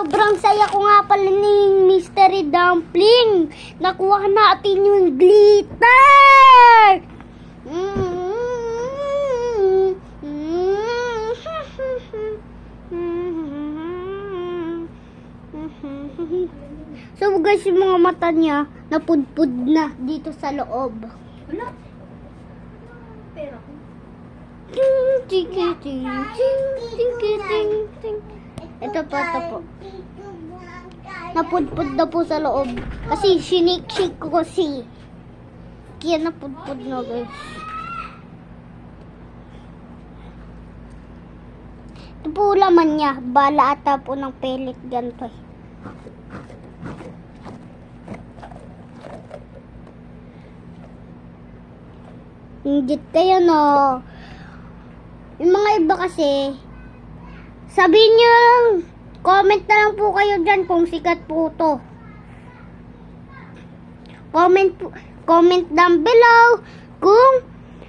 Sobrang saya ko nga pala ni Mystery Dumpling. Nakuha natin yung glitter. So guys, yung mga mata niya napudpud na dito sa loob. Wala. Pera ko. Ito po. Napudpud na po sa loob. Kasi shinik-shake ko kasi. Kaya napudpud na guys. Ito po laman niya. Bala ata po ng pellet ganito eh. Ingit kayo no. Yung mga iba kasi, sabihin nyo lang, comment na lang po kayo dyan kung sikat po to. Comment down below kung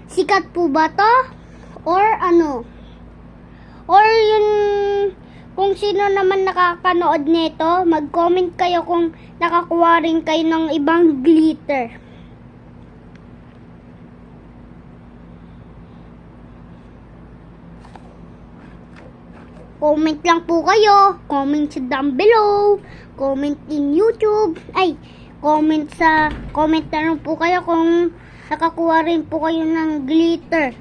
sikat po ba to or ano. Or yun, kung sino naman nakakanood nito, mag-comment kayo kung nakakuha rin kayo ng ibang glitter. Comment lang po kayo. Comment sa down below. Comment in YouTube. Ay, comment na lang po kayo kung nakakuha rin po kayo ng glitter.